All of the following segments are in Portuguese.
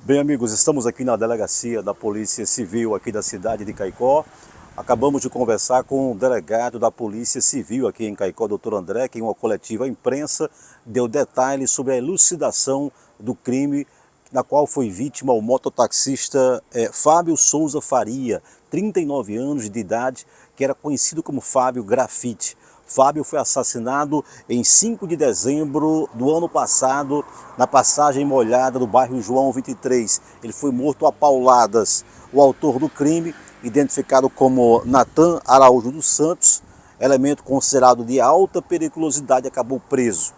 Bem, amigos, estamos aqui na delegacia da Polícia Civil aqui da cidade de Caicó. Acabamos de conversar com o delegado da Polícia Civil aqui em Caicó, Dr. André, que em uma coletiva à imprensa deu detalhes sobre a elucidação do crime na qual foi vítima o mototaxista Fábio Souza Faria, 39 anos de idade, que era conhecido como Fábio Grafite. Fábio foi assassinado em 5 de dezembro do ano passado, na passagem molhada do bairro João 23. Ele foi morto a pauladas. O autor do crime, identificado como Natan Araújo dos Santos, elemento considerado de alta periculosidade, acabou preso.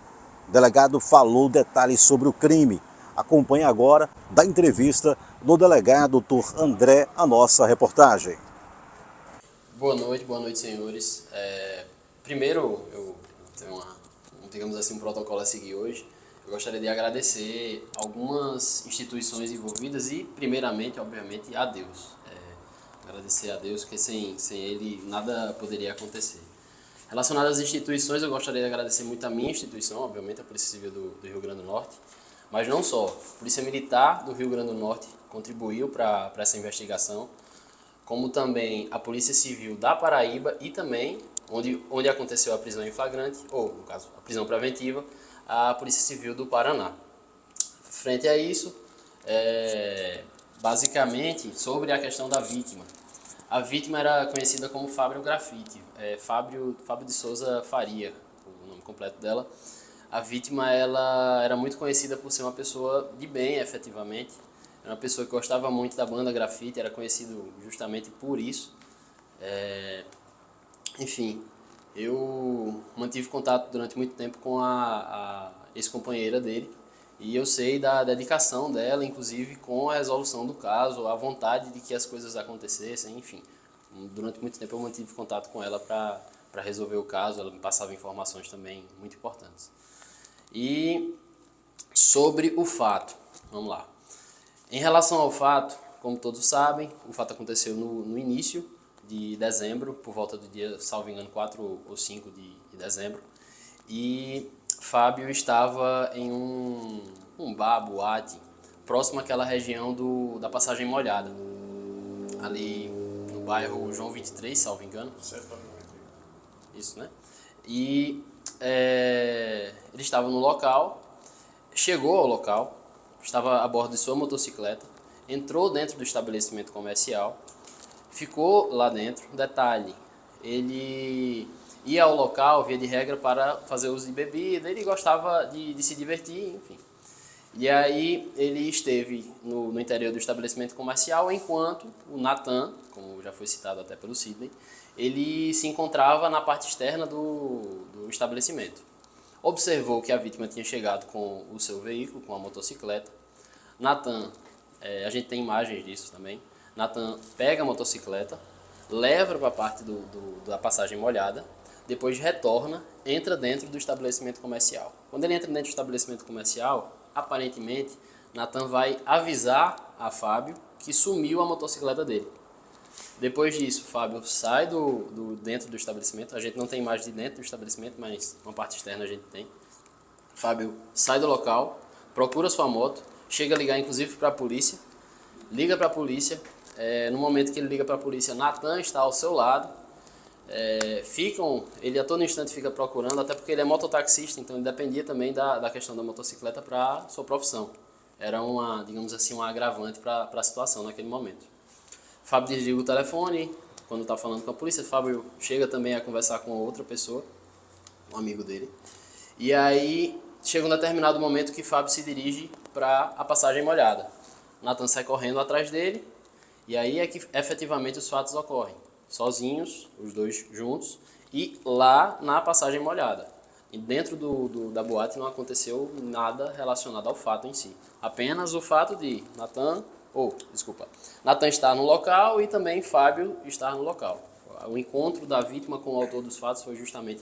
O delegado falou detalhes sobre o crime. Acompanhe agora, da entrevista do delegado Dr. André, a nossa reportagem. Boa noite, senhores. Primeiro, eu tenho digamos assim, um protocolo a seguir hoje. Eu gostaria de agradecer algumas instituições envolvidas e, primeiramente, obviamente, a Deus. Agradecer a Deus, porque sem Ele nada poderia acontecer. Relacionado às instituições, eu gostaria de agradecer muito a minha instituição, obviamente, a Polícia Civil do Rio Grande do Norte, mas não só. A Polícia Militar do Rio Grande do Norte contribuiu para essa investigação, como também a Polícia Civil da Paraíba e também, onde aconteceu a prisão em flagrante, ou, no caso, a prisão preventiva, a Polícia Civil do Paraná. Frente a isso, basicamente, sobre a questão da vítima. A vítima era conhecida como Fábio Grafite, Fábio de Souza Faria, o nome completo dela. A vítima ela era muito conhecida por ser uma pessoa de bem, efetivamente. Era uma pessoa que gostava muito da banda Grafite, era conhecido justamente por isso. Enfim, eu mantive contato durante muito tempo com a ex-companheira dele e eu sei da dedicação dela, inclusive com a resolução do caso, a vontade de que as coisas acontecessem, enfim. Durante muito tempo eu mantive contato com ela para resolver o caso, ela me passava informações também muito importantes. E sobre o fato, vamos lá. Em relação ao fato, como todos sabem, o fato aconteceu no início de dezembro, por volta do dia, salvo engano, 4 ou 5 de dezembro. E Fábio estava em um bar, boate, próximo àquela região da Passagem Molhada, ali no bairro João 23, salvo engano. Isso, né? E ele estava no local, chegou ao local, estava a bordo de sua motocicleta, entrou dentro do estabelecimento comercial, ficou lá dentro. Detalhe, ele ia ao local, via de regra, para fazer uso de bebida, ele gostava de se divertir, enfim. E aí ele esteve no interior do estabelecimento comercial, enquanto o Natan, como já foi citado até pelo Sidney, ele se encontrava na parte externa do estabelecimento. Observou que a vítima tinha chegado com o seu veículo, com a motocicleta. Natan, a gente tem imagens disso também. Natan pega a motocicleta, leva para a parte da passagem molhada, depois retorna, entra dentro do estabelecimento comercial. Quando ele entra dentro do estabelecimento comercial, aparentemente, Natan vai avisar a Fábio que sumiu a motocicleta dele. Depois disso, Fábio sai dentro do estabelecimento. A gente não tem imagem de dentro do estabelecimento, mas uma parte externa a gente tem. Fábio sai do local, procura sua moto, chega a ligar inclusive para a polícia, liga para a polícia. No momento que ele liga para a polícia, Natan está ao seu lado. Ele a todo instante fica procurando, até porque ele é mototaxista, então ele dependia também da questão da motocicleta para sua profissão. Era digamos assim, um agravante para a situação naquele momento. Fábio desliga o telefone, quando está falando com a polícia. Fábio chega também a conversar com outra pessoa, um amigo dele. E aí chega um determinado momento que Fábio se dirige para a passagem molhada. Natan sai correndo atrás dele, e aí é que efetivamente os fatos ocorrem. Sozinhos, os dois juntos, e lá na passagem molhada. E dentro da boate não aconteceu nada relacionado ao fato em si. Apenas o fato de Natan estar no local e também Fábio estar no local. O encontro da vítima com o autor dos fatos foi justamente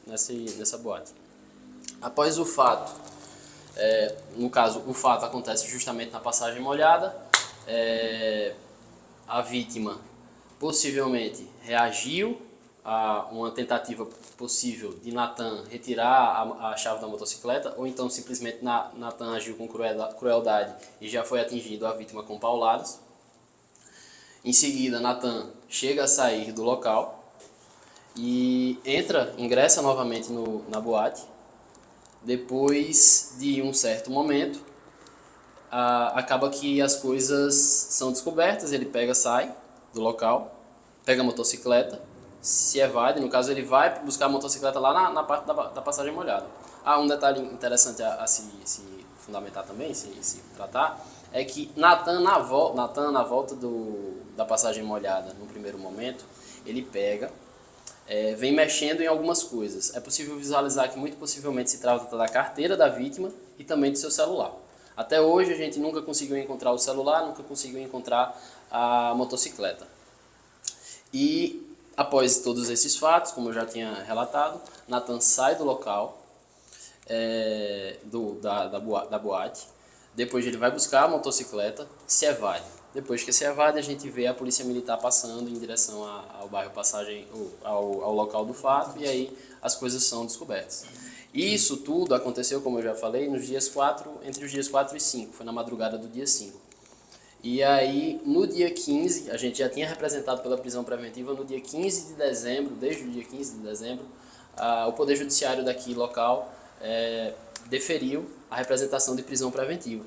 nessa boate. Após o fato, no caso, o fato acontece justamente na passagem molhada, a vítima possivelmente reagiu uma tentativa possível de Natan retirar a chave da motocicleta, ou então simplesmente Natan agiu com crueldade e já foi atingido a vítima com pauladas. Em seguida, Natan chega a sair do local e ingressa novamente na boate. Depois de um certo momento, acaba que as coisas são descobertas, ele sai do local, pega a motocicleta, se evade, no caso ele vai buscar a motocicleta lá na parte da passagem molhada. Um detalhe interessante a se fundamentar também, se tratar, é que Natan na volta da passagem molhada, no primeiro momento, ele vem mexendo em algumas coisas. É possível visualizar que muito possivelmente se trata da carteira da vítima e também do seu celular. Até hoje a gente nunca conseguiu encontrar o celular, nunca conseguiu encontrar a motocicleta. E após todos esses fatos, como eu já tinha relatado, Natan sai do local da boate. Depois ele vai buscar a motocicleta, se evade. Depois que se evade, a gente vê a polícia militar passando em direção ao bairro Passagem, ao local do fato, e aí as coisas são descobertas. Isso tudo aconteceu, como eu já falei, entre os dias 4 e 5, foi na madrugada do dia 5. E aí, no dia 15, a gente já tinha representado pela prisão preventiva, no dia 15 de dezembro, desde o dia 15 de dezembro, o Poder Judiciário daqui local deferiu a representação de prisão preventiva.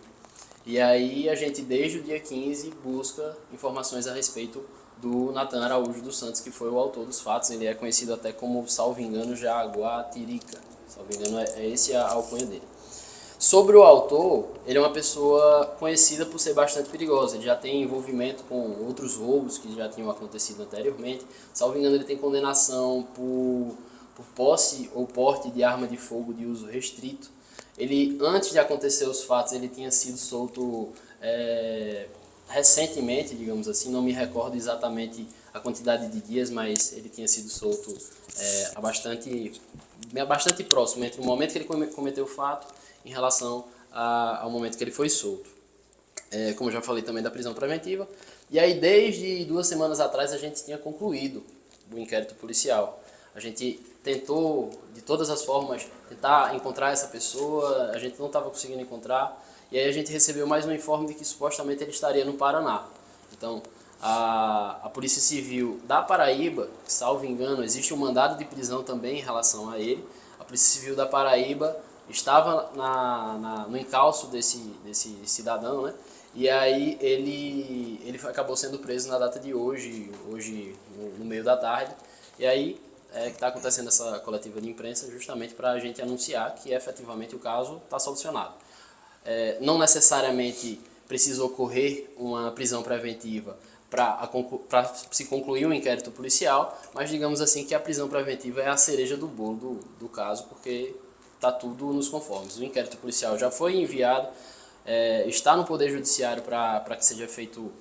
E aí a gente, desde o dia 15, busca informações a respeito do Natan Araújo dos Santos, que foi o autor dos fatos. Ele é conhecido até como, salvo engano, Jaguatirica. Salvo engano, esse a alcunha dele. Sobre o autor, ele é uma pessoa conhecida por ser bastante perigosa. Ele já tem envolvimento com outros roubos que já tinham acontecido anteriormente. Salvo engano, ele tem condenação por posse ou porte de arma de fogo de uso restrito. Ele, antes de acontecer os fatos, ele tinha sido solto recentemente, digamos assim, não me recordo exatamente a quantidade de dias, mas ele tinha sido solto bastante próximo entre o momento que ele cometeu o fato em relação ao momento que ele foi solto. Como eu já falei também da prisão preventiva. E aí, desde 2 semanas atrás, a gente tinha concluído o inquérito policial. A gente tentou, de todas as formas, tentar encontrar essa pessoa, a gente não estava conseguindo encontrar, e aí a gente recebeu mais um informe de que supostamente ele estaria no Paraná. Então, a Polícia Civil da Paraíba, salvo engano, existe um mandado de prisão também em relação a ele. A Polícia Civil da Paraíba estava no encalço desse cidadão, né? E aí ele acabou sendo preso na data de hoje no meio da tarde, e aí que está acontecendo essa coletiva de imprensa justamente para a gente anunciar que efetivamente o caso está solucionado. Não necessariamente precisa ocorrer uma prisão preventiva para se concluir um inquérito policial, mas digamos assim que a prisão preventiva é a cereja do bolo do caso, porque está tudo nos conformes. O inquérito policial já foi enviado, está no Poder Judiciário para que seja feito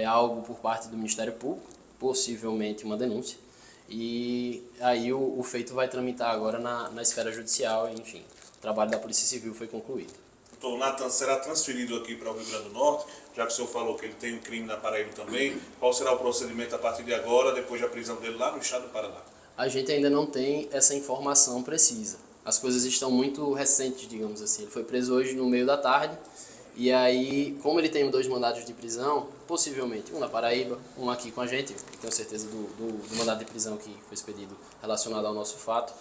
algo por parte do Ministério Público, possivelmente uma denúncia. E aí o feito vai tramitar agora na esfera judicial, enfim, o trabalho da Polícia Civil foi concluído. Doutor, o Natan será transferido aqui para o Rio Grande do Norte, já que o senhor falou que ele tem um crime na Paraíba também. Qual será o procedimento a partir de agora, depois da prisão dele lá no estado do Paraná? A gente ainda não tem essa informação precisa. As coisas estão muito recentes, digamos assim. Ele foi preso hoje no meio da tarde. E aí, como ele tem 2 mandados de prisão, possivelmente um na Paraíba, um aqui com a gente, tenho certeza do mandado de prisão que foi expedido relacionado ao nosso fato,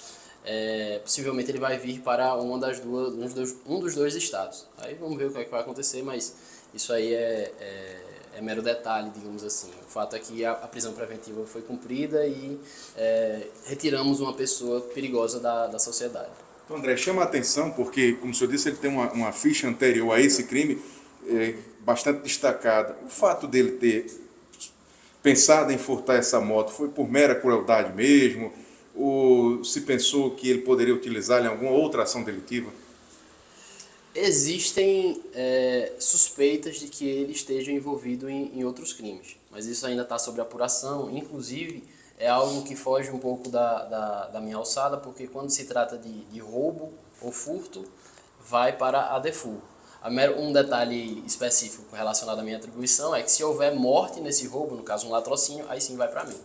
possivelmente ele vai vir para um dos 2 estados. Aí vamos ver o que vai acontecer, mas isso aí é mero detalhe, digamos assim. O fato é que a prisão preventiva foi cumprida e retiramos uma pessoa perigosa da sociedade. Então, André, chama a atenção porque, como o senhor disse, ele tem uma ficha anterior a esse crime bastante destacada. O fato dele ter pensado em furtar essa moto foi por mera crueldade mesmo? Ou se pensou que ele poderia utilizá-la em alguma outra ação delitiva? Existem suspeitas de que ele esteja envolvido em outros crimes, mas isso ainda está sob apuração. Inclusive, é algo que foge um pouco da minha alçada, porque quando se trata de roubo ou furto, vai para a DEFUR. Um detalhe específico relacionado à minha atribuição é que se houver morte nesse roubo, no caso um latrocínio, aí sim vai para mim.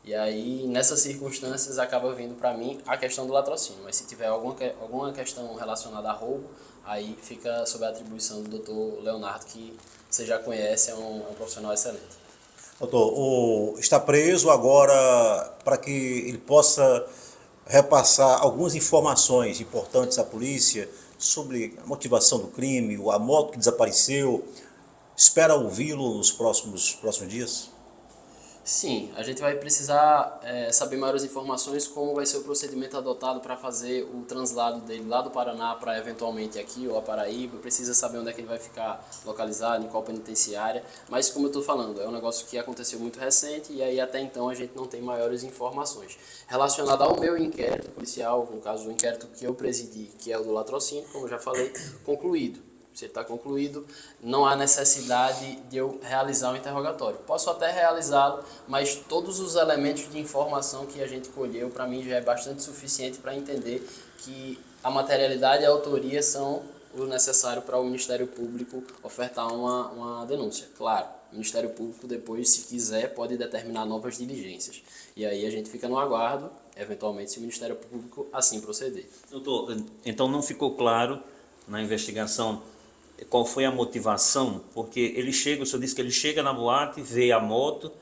E aí, nessas circunstâncias, acaba vindo para mim a questão do latrocínio. Mas se tiver alguma questão relacionada a roubo, aí fica sob a atribuição do Dr. Leonardo, que você já conhece, é um profissional excelente. Doutor, está preso agora para que ele possa repassar algumas informações importantes à polícia sobre a motivação do crime, a moto que desapareceu. Espera ouvi-lo nos próximos dias? Sim, a gente vai precisar saber maiores informações como vai ser o procedimento adotado para fazer o translado dele lá do Paraná para eventualmente aqui ou a Paraíba. Precisa saber onde é que ele vai ficar localizado, em qual penitenciária. Mas como eu estou falando, é um negócio que aconteceu muito recente e aí até então a gente não tem maiores informações. Relacionado ao meu inquérito policial, no caso do inquérito que eu presidi, que é o do latrocínio, como eu já falei, concluído. Se ele está concluído, não há necessidade de eu realizar o interrogatório. Posso até realizá-lo, mas todos os elementos de informação que a gente colheu, para mim, já é bastante suficiente para entender que a materialidade e a autoria são o necessário para o Ministério Público ofertar uma denúncia. Claro, o Ministério Público depois, se quiser, pode determinar novas diligências. E aí a gente fica no aguardo, eventualmente, se o Ministério Público assim proceder. Doutor, então não ficou claro na investigação qual foi a motivação, porque ele chega, o senhor disse que ele chega na boate, vê a moto,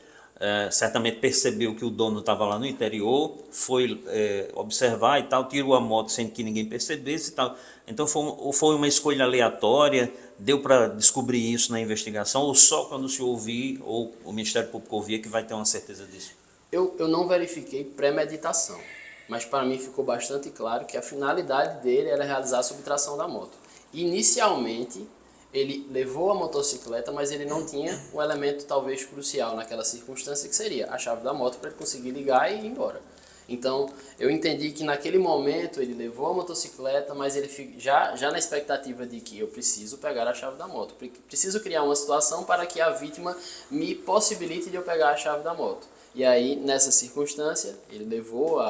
certamente percebeu que o dono estava lá no interior, foi observar e tal, tirou a moto sem que ninguém percebesse e tal. Então foi uma escolha aleatória, deu para descobrir isso na investigação, ou só quando o senhor ouvir, ou o Ministério Público ouvir, que vai ter uma certeza disso? Eu não verifiquei premeditação, mas para mim ficou bastante claro que a finalidade dele era realizar a subtração da moto. Inicialmente, ele levou a motocicleta, mas ele não tinha um elemento talvez crucial naquela circunstância, que seria a chave da moto para ele conseguir ligar e ir embora. Então, eu entendi que naquele momento ele levou a motocicleta, mas ele já na expectativa de que eu preciso pegar a chave da moto. Preciso criar uma situação para que a vítima me possibilite de eu pegar a chave da moto. E aí, nessa circunstância, ele levou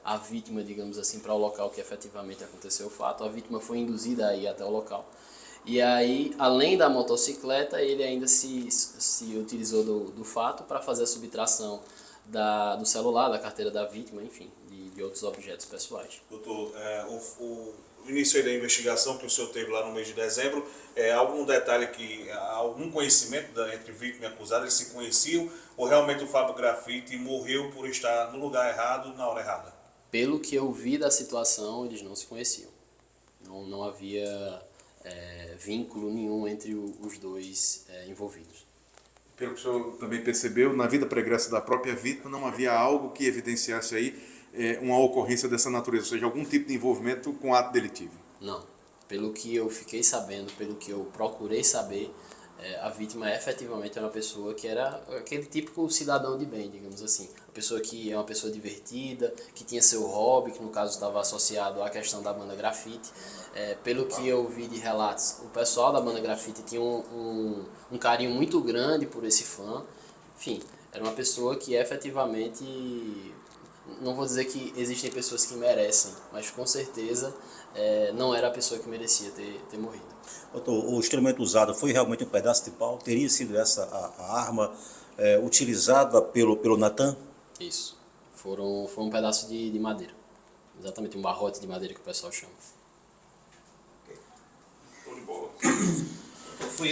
a vítima, digamos assim, para o local que efetivamente aconteceu o fato. A vítima foi induzida a ir até o local. E aí, além da motocicleta, ele ainda se utilizou do fato para fazer a subtração do celular, da carteira da vítima, enfim, de outros objetos pessoais. Doutor, o início aí da investigação que o senhor teve lá no mês de dezembro, algum detalhe algum conhecimento entre vítima e acusado, eles se conheciam, ou realmente o Fábio Grafite morreu por estar no lugar errado, na hora errada? Pelo que eu vi da situação, eles não se conheciam. Não havia vínculo nenhum entre os dois envolvidos. Pelo que o senhor também percebeu, na vida pregressa da própria vítima não havia algo que evidenciasse aí uma ocorrência dessa natureza, ou seja, algum tipo de envolvimento com ato delitivo? Não. Pelo que eu fiquei sabendo, pelo que eu procurei saber, a vítima efetivamente era uma pessoa que era aquele típico cidadão de bem, digamos assim. Uma pessoa que é uma pessoa divertida, que tinha seu hobby, que no caso estava associado à questão da banda grafite. Pelo que eu vi de relatos, o pessoal da banda grafite tinha um carinho muito grande por esse fã. Enfim, era uma pessoa que efetivamente, não vou dizer que existem pessoas que merecem, mas com certeza não era a pessoa que merecia ter morrido. Doutor, o instrumento usado foi realmente um pedaço de pau? Teria sido essa a arma utilizada pelo Natan? Isso. Foi um pedaço de madeira. Exatamente, um barrote de madeira que o pessoal chama. Show de bola. Foi